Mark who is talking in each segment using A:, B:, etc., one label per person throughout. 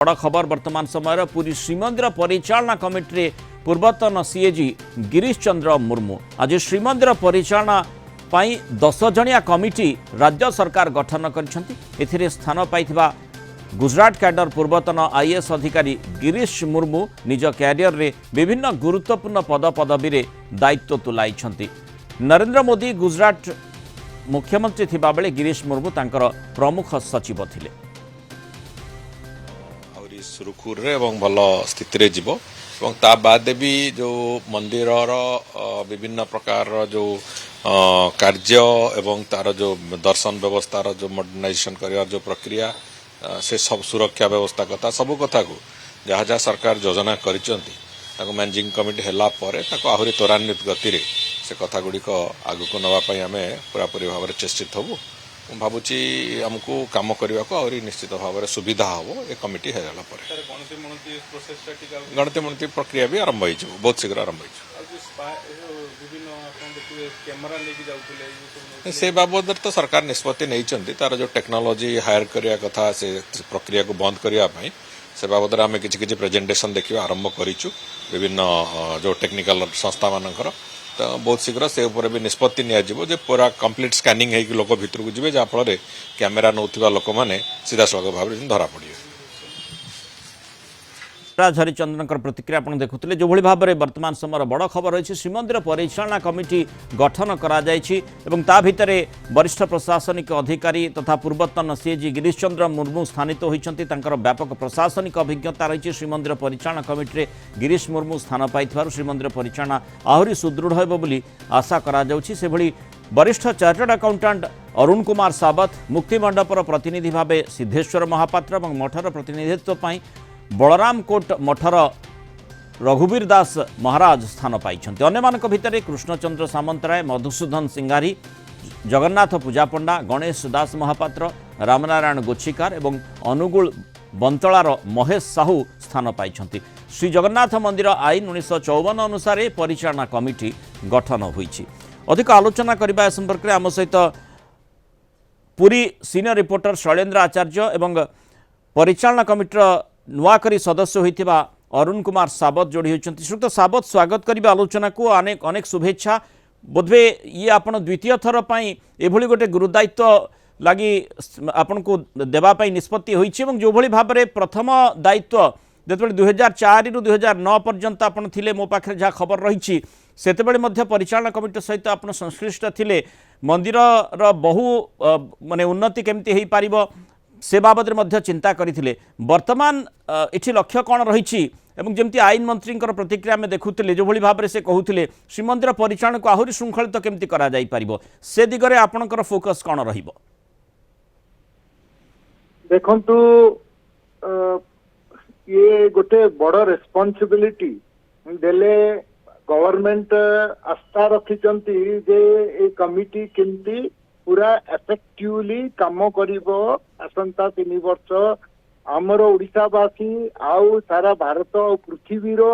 A: बड़ खबर वर्तमान समय पुरी श्रीमंदिर परिचालना कमिटी पूर्वतन सीएजी गिरीश चंद्र मुर्मू आज श्रीमंदिर परिचालना 10 जणिया कमिटी राज्य सरकार गठन कर स्थान पाइथिबा गुजरात कैडर पूर्वतन आईएएस अधिकारी गिरीश मुर्मू निज क्यारियर रे विभिन्न गुरुत्वपूर्ण पदपदवी रे दायित्व तुलाई। नरेंद्र मोदी गुजरात मुख्यमंत्री थिबा बेले गिरीश मुर्मू तांकर प्रमुख सचिव थिले।
B: सुरखुर भल स्थिति जीव ता बाद भी जो मंदिर विभिन्न प्रकार जो कार्य एवं तार जो दर्शन व्यवस्था जो मॉडर्नाइजेशन कर जो प्रक्रिया से सब सुरक्षा व्यवस्था कथा सब कथा को जहाँ जहाँ सरकार योजना कर मैनेजिंग कमिटी है आहरी त्वरान्वित गति से कथा गुड़िक आगक नापी आम पूरापूरी भाव में चेष्टित हबू भावुची आमको काम करने को और निश्चित भाव में सुविधा हम ये कमिटी है गणति मणति प्रक्रिया भी आरंभ हो बहुत शीघ्र आरंभ हो से बाबद तो सरकार निष्पत्ति नहीं तार जो टेक्नोलॉजी हायर करने कथा से प्रक्रिया को बंद करने से बाबद आम किसी प्रेजेंटेशन देखा आरंभ करूँ विभिन्न जो टेक्निकल संस्था मानकर तो बहुत शीघ्र से ऊपर भी निष्पत्ति नि पूरा कंप्लीट स्कैनिंग है कि लोक भितर को जी जहाँफल कैमेरा नौथिबा लोक मैंने सीधा सड़क भाव में धरा पड़े।
A: हरिचंद्रन प्रतिक्रिया आप देखुले जो भाव में वर्तमान समय बड़ खबर रही श्रीमंदिर परिचालना कमिटी गठन करा भितर वरिष्ठ प्रशासनिक अधिकारी तथा पूर्वतन सीएजी गिरीश चंद्र मुर्मू स्थानित होती व्यापक प्रशासनिक अभिज्ञता रही श्रीमंदिर परिचालना कमिटी गिरीश मुर्मू स्थान पाई श्रीमंदिर परिचालना आहरी सुदृढ़ हो बोली आशा करा वरिष्ठ चार्टर्ड अकाउंटेंट अरुण कुमार सावत मुक्तिमंडपर प्रतिनिधि भाव सिद्धेश्वर महापात्र और मठर प्रतिनिधित्व बलराम कोट मठर रघुवीर दास महाराज स्थान पाई अन्य भितर कृष्णचंद्र सामंतराय मधुसूदन सिंगारी जगन्नाथ पूजा पंडा गणेश दास महापात्र रामनारायण गोछिकार और अनुगुल बंतलार महेश साहू स्थान पाई। श्री जगन्नाथ मंदिर आईन 1954 अनुसार परिचालना कमिटी गठन होईछि। अधिक आलोचना करबा संपर्क में आम सहित पुरी सीनियर रिपोर्टर शैलेन्द्र आचार्य एवं परिचालना कमिटीर नुआकरी सदस्य होइथिबा अरुण कुमार सावत जोड़ी होइछन्ति। श्रीयुक्त सावत स्वागत करिबे आलोचना को अनेक अनेक शुभेच्छा। बोधवे ये आपण द्वितीय थर पई एभली गोटे गुरुदायित्व लगी आपण को देबा पई निष्पत्ति होइछि एवं जो भली भाव में प्रथम दायित्व जेतेबेले 2004 रु 2009 पर्यंत आपण थिले मो पाखरे जहाँ खबर रही सेतेबेले मध्य परिचालना कमिटी सहित आपण संश्लिष्ट थिले मंदिर बहु माने उन्नति केमती हेई पारिबो से बाबद में चिंता करते वर्तमान इठी लक्ष्य कौन रही जमती आईन मंत्री प्रतिक्रिया में देखुले जो भाव में से कहते श्रीमंदिर परिचालन को आहरी श्रृंखलित केमती करा जाई पारिबो से दिगरे आपणकर फोकस कौन रहिबो?
C: देखंतु ये गोटे बड़ रेस्पॉन्सिबिलिटी देले गवर्नमेंट आस्था रखिचंती जे ए कमिटी केमती पूरा एफेक्टिवली काम करिबो आसंता 3 वर्ष आमर ओडिशावासी आउ सारा भारत और पृथ्वी रो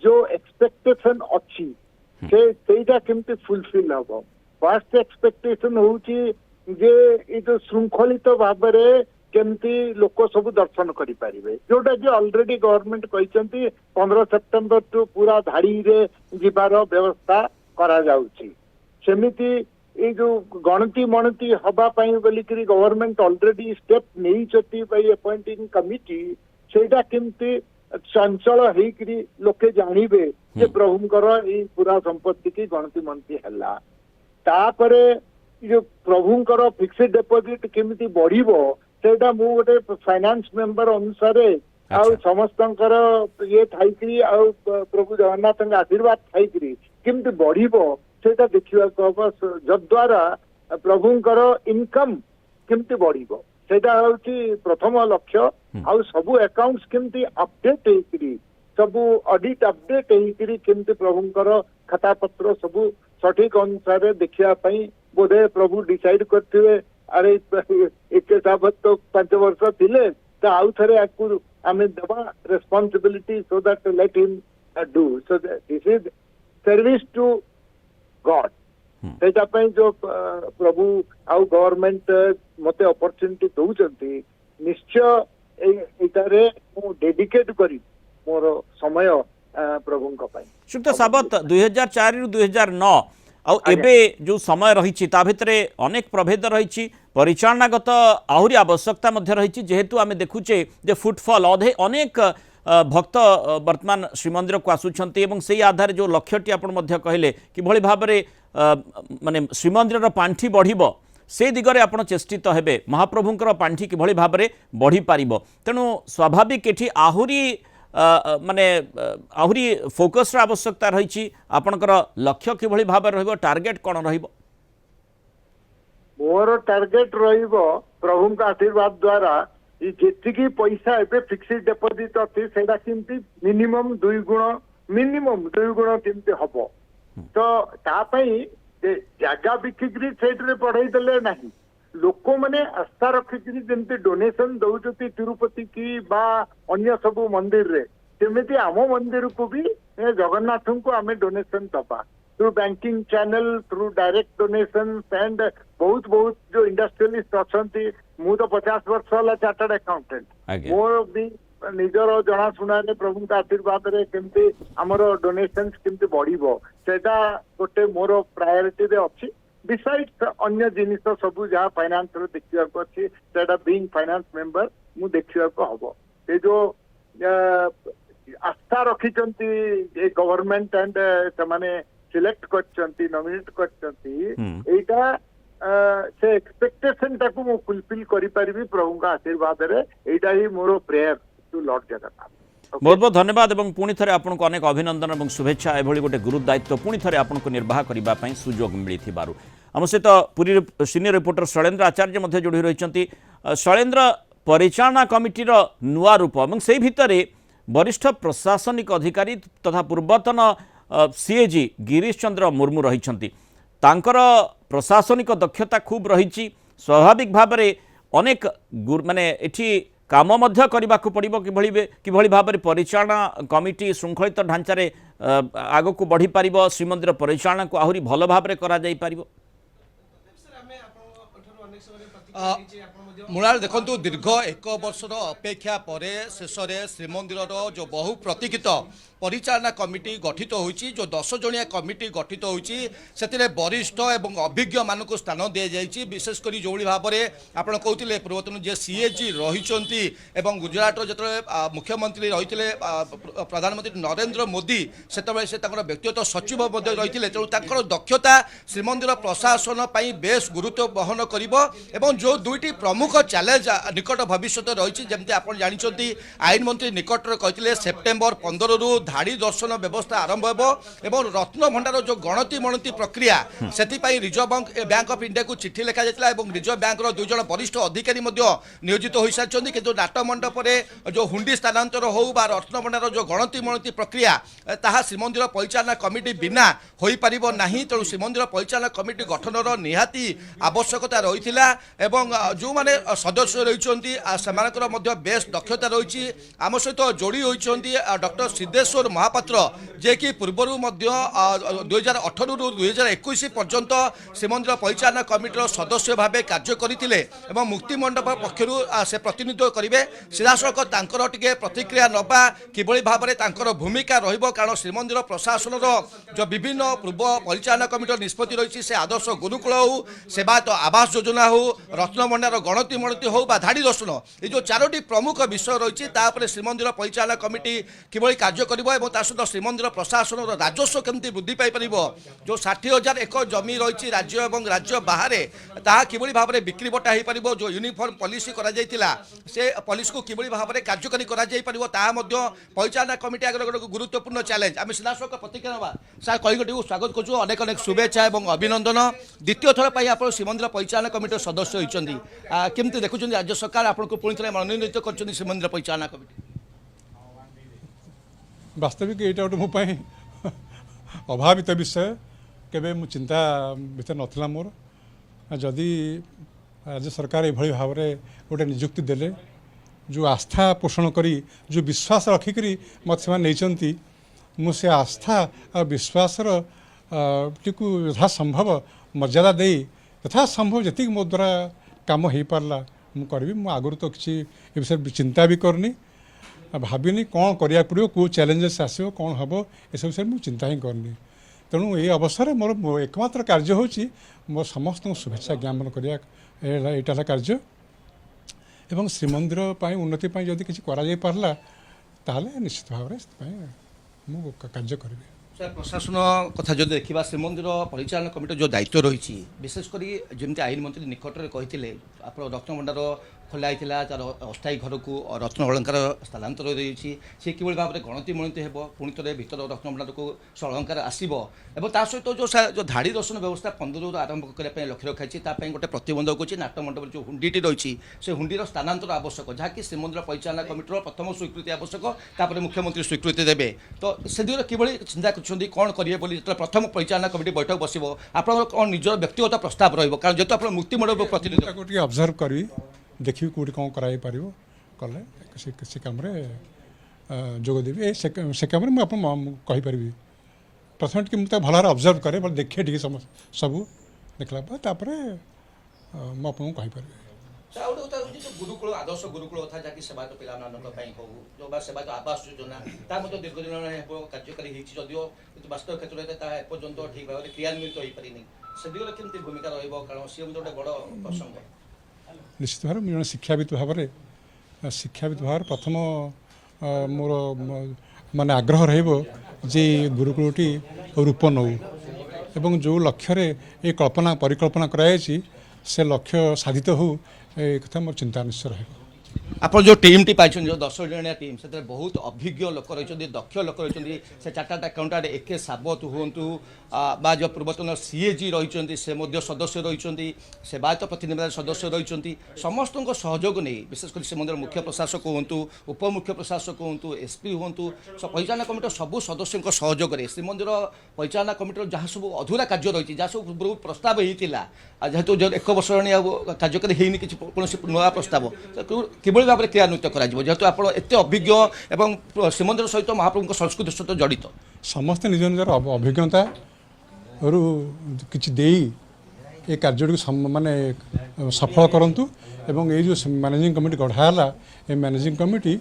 C: जो एक्सपेक्टेशन अच्छी सेटा केमती फुलफिल हबो। फर्स्ट एक्सपेक्टेशन होउची जे ए जो श्रृंखलित भाव में केमती लोक सब दर्शन करि पारिबे जोटा जे ऑलरेडी गवर्नमेंट कहिसंती 15 सेप्टेम्बर टू पूरा धाड़ी रे जिबार व्यवस्था करा जाउची। सेमिति ये जो गणति मणति हवा बोलिकी गवर्नमेंट ऑलरेडी स्टेप नहीं बाई अपॉइंटिंग कमिटी सेटा केमती चंचल होकरी लोके जानवे जे प्रभुंकर ये पूरा संपत्ति की गणति मणति है तापरे जो प्रभुंकर फिक्स्ड डिपॉजिट केमती बढ़िबो सेटा मु गोटे फाइनेंस मेंबर अनुसार आउ समस्तंकर ये थाइकरी आउ प्रभु जगन्नाथ आशीर्वाद थाइकरी केमती बढ़िबो सेटा देखिबा को जद्वारा प्रभुंकर इनकम केमती बढ़िबो सेटा होची प्रथम लक्ष्य। आउ सबु अकाउंट्स केमती अपडेट हेकरी सबु ऑडिट अपडेट हेकरी केमती प्रभुंकर खाता पत्र सबु सठिक अनुसार देखिया पई बोधे प्रभु डिसाइड करथिबे अरे एक साबत तो 5 वर्ष थिले तो आउ थरे आकु आमे देबा responsibility so that let him do so this is service to God सेटा पई जो प्रभु आउ गवर्नमेंट मते अपॉर्चुनिटी दउचंती निश्चय ଏଇଟାରେ ମୁଁ ଡେଡିକେଟ୍ କରି ମୋର ସମୟ ପ୍ରଭୁଙ୍କ ପାଇଁ।
A: श्रीयुक्त साबत 2004 रु 2009 आउ एबे जो समय रही ता भितरे अनेक प्रभेद रही परिचालनागत आहुरी आवश्यकता मध्य रही जेहेतु आम देखुचे जे फुटफल अनेक भक्त वर्तमान श्रीमंदिर को आसुंच से आधार जो लक्ष्यटी आप कहले कि भाव में माने श्रीमंदिर पांठि बढ़ से दिगरे आप चेष्टित हेबे महाप्रभुंकर पांठि किभଳି भाव में बढ़ी पारिबो तेणु स्वाभाविक एठी आहुरी माने आहुरी फोकस आवश्यकता रही आपणकर लक्ष्य किभଳି भाव रहिबो टार्गेट कौन रहिबो
C: मोर टार्गेट रहिबो प्रभुंक आशीर्वाद द्वारा जेतिकी पैसा एबे फिक्स्ड डिपॉजिट अछि सेडा किंती मिनिमम 2 गुण किंती हबो तो ता पई जगह बिकिक्री सेट रे पढ़ाई देले नहीं लोक मैंने आस्था रखिकी जमी डोनेशन दौरान तिरुपति की बा अन्य सब मंदिर रे सेमती आम मंदिर को भी जगन्नाथ को आम डोनेशन दबा through banking channel through direct donation and बहुत बहुत जो इंडस्ट्रियलिस्ट अच्छा मु तो 50 वर्ष है चार्टर्ड अकाउंटेंट मोर भी निजर जनाशुना प्रभु आशीर्वाद रे केमती आमर डोनेशन केमती बढ़िबो सेटा गोटे मोर प्रायोरिटी रे अछि डिसाइड अन्य जिनिस सब जहाँ फाइनान्स देखा अच्छी बीइंग फाइनान्स मेंबर मु देखा हम ये जो आस्था रखी गवर्नमेंट एंड से सिलेक्ट कर नॉमिनेट करटा से एक्सपेक्टेशन टाकू मु फुलफिल करि परिबी प्रभु का आशीर्वाद रे एटा ही मोर प्रेयर टू लॉर्ड जगन्नाथ।
A: बहुत बहुत धन्यवाद और पुणी थे आपको अनेक अभिनंदन और शुभेच्छा एभली गोटे गुरु दायित्व पुणी थे आपको निर्वाह करने सुजोग मिली आम सहित पुरी सीनियर रिपोर्टर शैलेन्द्र आचार्य जोड़ी रही शैलेन्द्र परिचालना कमिटीर नुआ रूप और से भितर वरिष्ठ प्रशासनिक अधिकारी तथा पूर्वतन सीएजी गिरीश चंद्र मुर्मू रही प्रशासनिक दक्षता खूब रही स्वाभाविक भाव में अनेक माने एठी काम मध्य करने को पड़ो किभଳି भाव में परिचालना कमिटी श्रृंखलित ढांचार आग को बढ़ी पार श्रीमंदिर परिचालना को आहरी भल भाव में करा जाई पारिबो।
D: मुराल देखु दीर्घ 1 वर्षर अपेक्षा पर शेष में श्रीमंदिर जो बहु प्रतीक्षित परिचालना कमिटी गठित होइछि जो 10 जणिया कमिटी गठित होइछि सेतिरे वरिष्ठ एवं अभिज्ञ मानक स्थान दि जाइछि विशेषकर जो भाव में आप कहते पूर्वतन जे सीएजी रही एवं गुजरात जो मुख्यमंत्री रही प्रधानमंत्री नरेंद्र मोदी से व्यक्तिगत सचिव रही तेणु दक्षता श्रीमंदिर प्रशासन बेस गुरुत्व बहन कर जो दुईटी प्रमुख चैलेंज निकट भविष्य रही जमी आप जानते आईन मंत्री निकट कहते सेप्टेम्बर 15 रु धाड़ी दर्शन व्यवस्था आरंभ हो रत्न भंडार जो गणति मणति प्रक्रिया से रिजर्व बैंक ऑफ इंडिया को चिठी लिखा जाता है रिजर्व बैंक 2 जन वरिष्ठ अधिकारी नियोजित हो सारी कि नाटमंडप जो हुंडी स्थानांतर हो रत्न भंडार जो गणति मणति प्रक्रिया ताहा श्रीमंदिर परिचालना कमिटी बिना हो पार ना तेणु श्रीमंदिर परिचालना कमिटी गठन निहाती आवश्यकता रही जो मैंने सदस्य रही बेस दक्षता रही आम सहित जोड़ी होती डॉक्टर सिद्धेश्वर महापात्र जे कि पूर्वर 2018 रु 2021 पर्यंत श्रीमंदिर परिचालना कमिटीर सदस्य भाव कार्य करते मुक्तिमंडप पक्षर से प्रतिनिधित्व करेंगे सीधासख टे प्रतिक्रिया नवा किभଳି भाव में भूमिका रहिबो कारण श्रीमंदिर प्रशासन जो विभिन्न पूर्व परिचालना कमिटीर निष्पत्ति रही से आदर्श गुरुकुल हो सेवायत आवास योजना हो रत्न भंडार गणति मणति हो धाड़ी दर्शन ये जो 4टी प्रमुख विषय रही श्रीमंदिर परिचालना कमिटी किभଳି कार्य करिबो सहित श्रीमंदिर प्रशासन राजस्व केमती वृद्धि पाइपर जो 60,000 एकड़ जमी रही राज्य और राज्य बाहर ताहा किभଳି भाव में बिक्री बटा हो पार जो यूनिफॉर्म पॉलिसी करा जाइतिला से पॉलिसी को किभଳି भाव में कार्यकारी करा जाई परिबो ताहा मध्य परिचालना कमिटी आगे गोटे गुरुत्वपूर्ण चैलेंज आम सीधासख प्रतिक्रिया नवा सार कईगटी स्वागत करूँ अनेक अनेक शुभेच्छा और अभिनंदन द्वितीय थर पर आप श्रीमंदिर परिचालना कमिटी सदस्य होती केमती देखुं राज्य सरकार आपको पुणी थे मनोनीत कर श्रीमंदिर परिचालना कमिटी
E: वास्तविक यहाँ गोटे मोपाई अभावित विषय केवे मु चिंता भीतर नथिला मोर जदि राज्य सरकार ये भाव में गोटे निजुक्ति देले जो आस्था पोषण करी जो विश्वास रखिकी मत से नहीं मुझे आस्था और विश्वास यथा संभव मर्यादा दे यथा संभव जी मो द्वारा काम हो पार्ला करी मु आगु तो किसी ए विषय चिंता भी करनी भाविनी कौन करिया पड़ो कौ चैलेंजेस आसो कौन हम ये सब विषय मुझे चिंता ही करनी तेणु ये अवसर मोर एकमात्र कार्य होची मोर समस्त शुभेच्छा ज्ञापन करिया एटा कार्य एवं श्रीमंदिर उन्नति जदि किसी करा जाई पारला ताहले निश्चित भाव मु कार्य करी
D: सर प्रशासन कथा जो देखा श्रीमंदिर परिचालन कमिटी जो दायित्व रही विशेषकर जमी आईन मंत्री निकट में कही आप रत्नभंडार खोला होता तार अस्थायी घर को रत्न अलंकार स्थानांतर रही सी कि भाव में गणति मणति हो पुणी थे भर रत्नभंडार को अलंकार आसो सहित जो धाड़ी दर्शन व्यवस्था 15 आरंभ करने लक्ष्य रखाई गोटे प्रतिबंधक अच्छी नाट्य मंडप जो हुंडीटी रही से हुंडीर स्थानांतर आवश्यक जहाँकि श्रीमंदिर परिचालन कमिटर प्रथम स्वीकृति आवश्यक मुख्यमंत्री स्वीकृति देवे तो से दिगरे किभली चिंता कर कौन करेंगे जो प्रथम परिचालन कमिटी बैठक बस आप निजर व्यक्तिगत प्रस्ताव रहा जेहतु आप मूर्ति मंडप प्रतिनिधि
E: ऑब्जर्व करी देखिए कौटी कौन कराई पार कले से कम जोगदेवी से कम मुझे प्रथम कि मुझे भल ऑब्जर्व करे बोले देखे टी सब देखला मुझे कहीपर
D: गुरुकुल आदर्श गुरुकुल कथा जहाँकि सेवायत पाई हो जो सेवायत आवास योजना दीर्घ दिन कार्यकारी जदिव कि वास्तव क्षेत्र में एपर्यंत ठीक भाव में क्रियान्वित हो पारि से दिगरे केमती भूमिका रहा सी गोटे बड़ प्रसंग
E: निश्चित भाव में शिक्षाविद भाव में शिक्षाविद भाव प्रथम मोर माने आग्रह रे गुरुकुलटी रूप नौ एवं जो लक्ष्य ये कल्पना परिकल्पना कराई से लक्ष्य साधित हो एक कथा मोर चिंता निश्चय रहे
D: आप जो टीम टी पाई जो 10 जणिया टीम से बहुत अभिज्ञ लोक रही दक्ष लोक रही से चार्टार्ड अकाउंटेंट एके साबत हूँ जो पूर्वतन सीएजी रही से सदस्य रही सेवायत प्रतिनिधि सदस्य रही समस्त सहयोग नहीं विशेषकर श्रीमंदिर मुख्य प्रशासक हूँ उपमुख्य प्रशासक हूँ एसपी हूँ परिचालन कमिटी सबू सदस्यों सहयोग श्रीमंदिर परिचालन कमिटी जहाँ सब अधूरा कार्य रही जहाँ सब पूर्व प्रस्ताव होता जेहेतु 1 वर्ष कार्यकारी होनी किसी कौन नुआ प्रस्ताव किभली भाव में क्रियान्वित करेतु आप एत अभिज्ञ एवं श्रीमंदिर सहित महाप्रभु संस्कृति सहित जड़ित
E: समस्ते निज निजर अभिज्ञता किसी दे ये कार्य माने सफल करूँ एवं ये जो मैनेजिंग कमिटी गढ़ाला ये मैनेजिंग कमिटी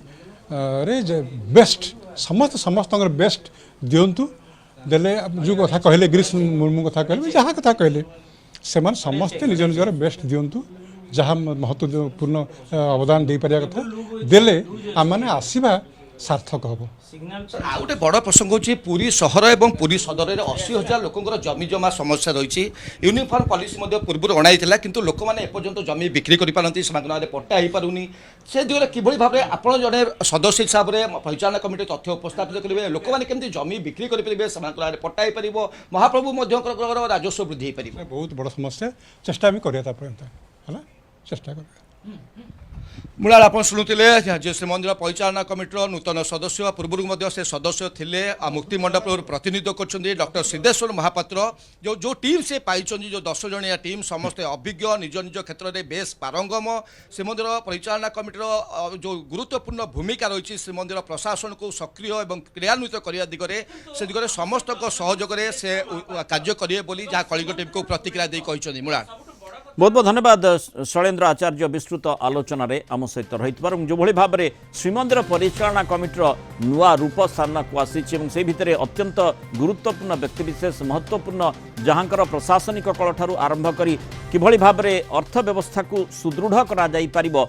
E: रे बेस्ट समस्त बेस्ट दिंतु देले जो कथा कहले गिरीश मुर्मू कथा कहले जहाँ कथा कहले से समस्ते निज निजर बेस्ट दिंतु जहाँ महत्वपूर्ण अवदान दे पारिया कथा देले आम मैंने आसवा सार्थक हम
D: आ गोटे बड़ प्रसंग होची पुरी सहर एवं पुरी सदर में 80,000 लोकंर जमी जमा समस्या रही यूनिफॉर्म पॉलिसी पूर्व अणाई किंतु लोक मैंने एपर्यंत जमी बिक्री कर पारती से पट्टा हो पारुनी से दिगरे किभली भाव में आप जड़े सदस्य हिसाब से परिचालन कमिटी तथ्य उपस्थापित करेंगे लोक मैंने केमती जमी बिक्री करेंगे से पट्टा हो पार महाप्रभु राजस्व वृद्धि हो पार
E: बहुत बड़ समस्या चेष्टा भी करिया चेष्टा कर
D: मुलाल आप शुणुले जे श्रीमंदिर परिचालन कमिटर नूतन सदस्य पूर्व से सदस्य थे मुक्ति मंडप प्रतिनिधित्व कर डॉक्टर सिद्धेश्वर महापात्र जो टीम से पाई जो 10 जणिया टीम समस्ते अभिज्ञ निज निज क्षेत्र में बेस पारंगम श्रीमंदिर परिचालन कमिटर जो गुरुत्वपूर्ण भूमिका रही श्रीमंदिर प्रशासन को सक्रिय और क्रियान्वित करने दिगरे से दिगरे समस्त सहयोग से कार्य करेंगे जहाँ कलिंग टीम को प्रतिक्रिया देते मुलाल
A: बहुत बहुत धन्यवाद शैलेन्द्र आचार्य विस्तृत आलोचन आम सहित रही जो भाव में श्रीमंदिर परिचालना कमिटर नुआ रूप सामना आसी से भितर अत्यंत गुरुत्वपूर्ण व्यक्तिविशेष महत्वपूर्ण जहाँकर प्रशासनिक कल ठारू आरंभ करी किभली भाव में अर्थव्यवस्था को सुदृढ़ करा जाई पारिबो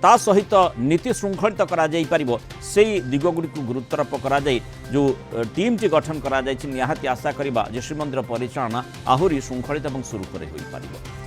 A: ता सहित नीति श्रृंखलित करा जाई पारिबो सेही दिगगुड़ी को गुरुत्वारोप करा जाई जो टीम टी गठन करा जाई निहाती आशा करिबा जे श्रीमंदिर परिचालना आहुरी श्रृंखलित और सुरुखुरे होई पारिबो।